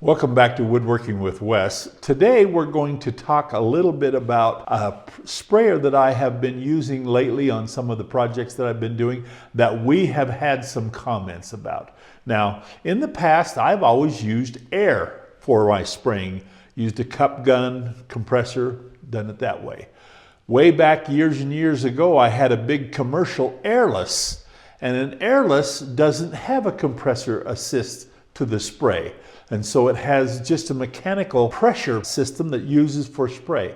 Welcome back to Woodworking with Wes. Today we're going to talk a little bit about a sprayer that I have been using lately on some of the projects that I've been doing that we have had some comments about. Now, in the past, I've always used air for my spraying. Used a cup gun, compressor, done it that way. Way back years and years ago, I had a big commercial airless, and an airless doesn't have a compressor assist to the spray. And so it has just a mechanical pressure system that uses for spray.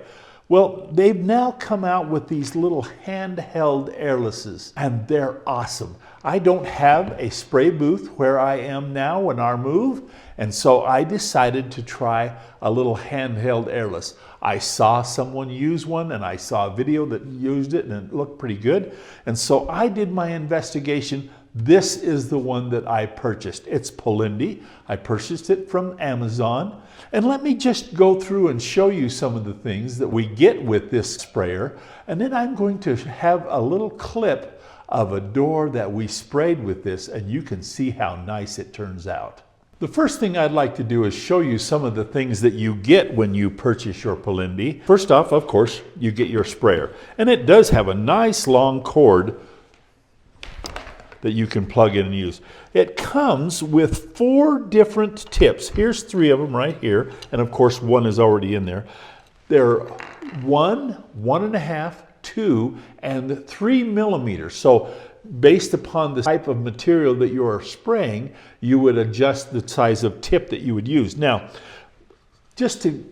Well, they've now come out with these little handheld airlesses, and they're awesome. I don't have a spray booth where I am now in our move, and so I decided to try a little handheld airless. I saw someone use one, and I saw a video that used it, and it looked pretty good. And so I did my investigation. This is the one that I purchased. It's Pulendy. I purchased it from Amazon. And let me just go through and show you some of the things that we get with this sprayer. And then I'm going to have a little clip of a door that we sprayed with this, and you can see how nice it turns out. The first thing I'd like to do is show you some of the things that you get when you purchase your Pulendy. First off, of course, you get your sprayer. And it does have a nice long cord that you can plug in and use. It comes with 4 different tips. Here's 3 of them right here, and of course one is already in there. They're 1, 1.5, 2, and 3 millimeters. So based upon the type of material that you are spraying, you would adjust the size of tip that you would use. Now, just to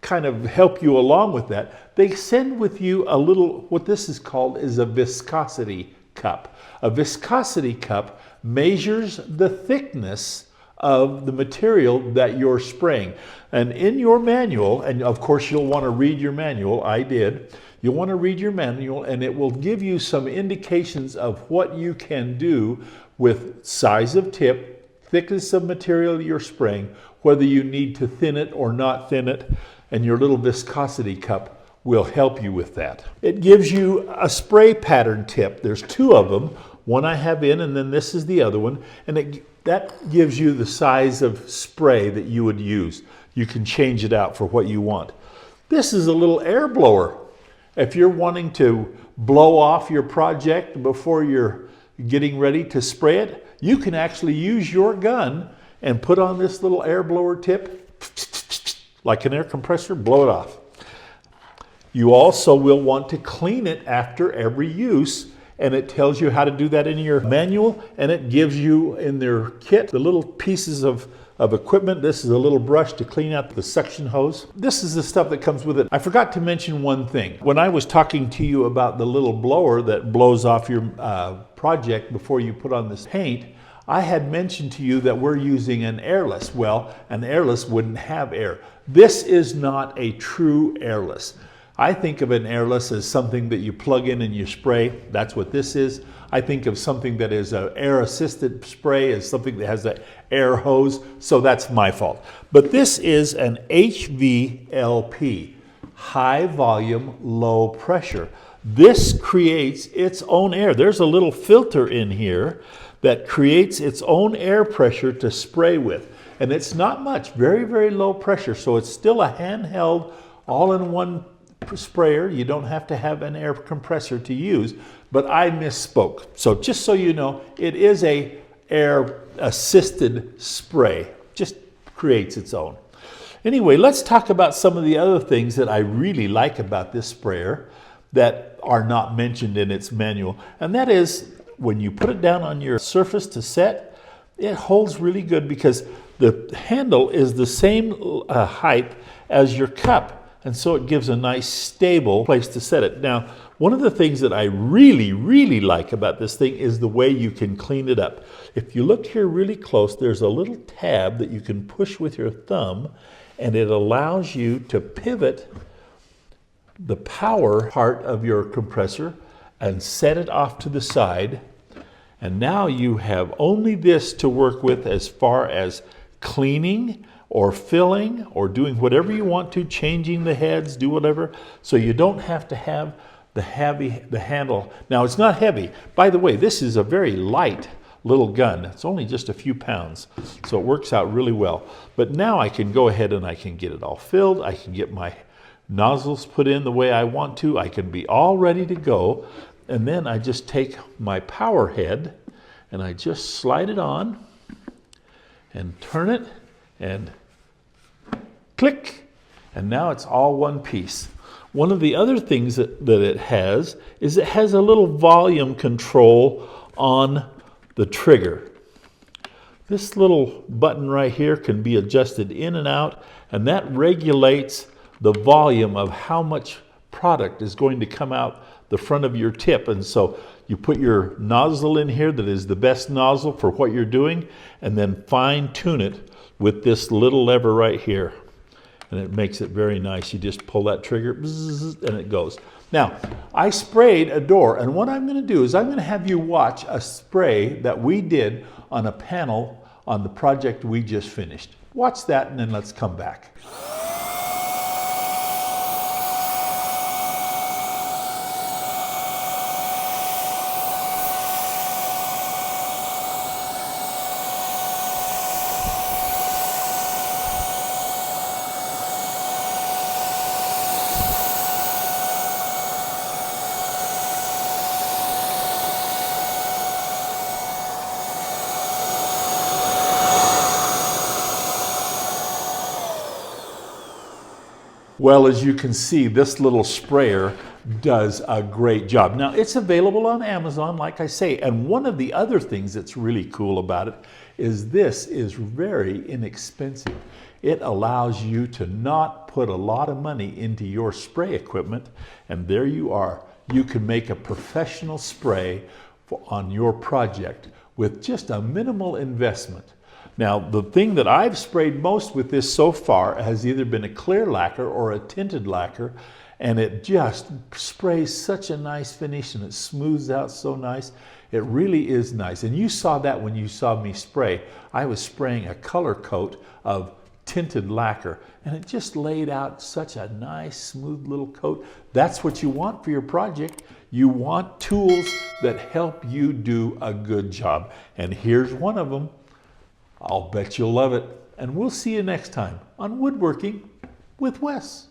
kind of help you along with that, they send with you a little, what this is called is a viscosity cup. A viscosity cup measures the thickness of the material that you're spraying. And in your manual, and of course you'll want to read your manual, I did, you'll want to read your manual, and it will give you some indications of what you can do with size of tip, thickness of material you're spraying, whether you need to thin it or not thin it, and your little viscosity cup will help you with that. It gives you a spray pattern tip. There's 2 of them. One I have in, and then this is the other one. And that gives you the size of spray that you would use. You can change it out for what you want. This is a little air blower. If you're wanting to blow off your project before you're getting ready to spray it, you can actually use your gun and put on this little air blower tip, like an air compressor, blow it off. You also will want to clean it after every use, and it tells you how to do that in your manual, and it gives you in their kit the little pieces of equipment. This is a little brush to clean out the suction hose. This is the stuff that comes with it. I forgot to mention one thing. When I was talking to you about the little blower that blows off your project before you put on this paint, I had mentioned to you that we're using an airless. Well, an airless wouldn't have air. This is not a true airless. I think of an airless as something that you plug in and you spray. That's what this is. I think of something that is an air-assisted spray as something that has an air hose, so that's my fault. But this is an HVLP, high volume, low pressure. This creates its own air. There's a little filter in here that creates its own air pressure to spray with. And it's not much, very, very low pressure, so it's still a handheld, all-in-one sprayer. You don't have to have an air compressor to use, but I misspoke. So just so you know, it is a air assisted spray, just creates its own. Anyway, let's talk about some of the other things that I really like about this sprayer that are not mentioned in its manual. And that is when you put it down on your surface to set, it holds really good because the handle is the same height as your cup. And so it gives a nice stable place to set it. Now, one of the things that I really, really like about this thing is the way you can clean it up. If you look here really close, there's a little tab that you can push with your thumb, and it allows you to pivot the power part of your compressor and set it off to the side. And now you have only this to work with as far as cleaning or filling or doing whatever you want to, changing the heads, do whatever. So you don't have to have the handle. Now it's not heavy. By the way, this is a very light little gun. It's only just a few pounds, so it works out really well. But now I can go ahead and I can get it all filled. I can get my nozzles put in the way I want to. I can be all ready to go. And then I just take my power head and I just slide it on and turn it and click. And now it's all one piece. One of the other things that it has is it has a little volume control on the trigger. This little button right here can be adjusted in and out, and that regulates the volume of how much product is going to come out the front of your tip. And so you put your nozzle in here that is the best nozzle for what you're doing, and then fine tune it with this little lever right here. And it makes it very nice. You just pull that trigger, bzzz, and it goes. Now, I sprayed a door, and what I'm going to do is I'm going to have you watch a spray that we did on a panel on the project we just finished. Watch that, and then let's come back. Well, as you can see, this little sprayer does a great job. Now, it's available on Amazon, like I say, and one of the other things that's really cool about it is this is very inexpensive. It allows you to not put a lot of money into your spray equipment, and there you are. You can make a professional spray on your project with just a minimal investment. Now, the thing that I've sprayed most with this so far has either been a clear lacquer or a tinted lacquer, and it just sprays such a nice finish and it smooths out so nice. It really is nice. And you saw that when you saw me spray. I was spraying a color coat of tinted lacquer, and it just laid out such a nice, smooth little coat. That's what you want for your project. You want tools that help you do a good job. And here's one of them. I'll bet you'll love it. And we'll see you next time on Woodworking with Wes.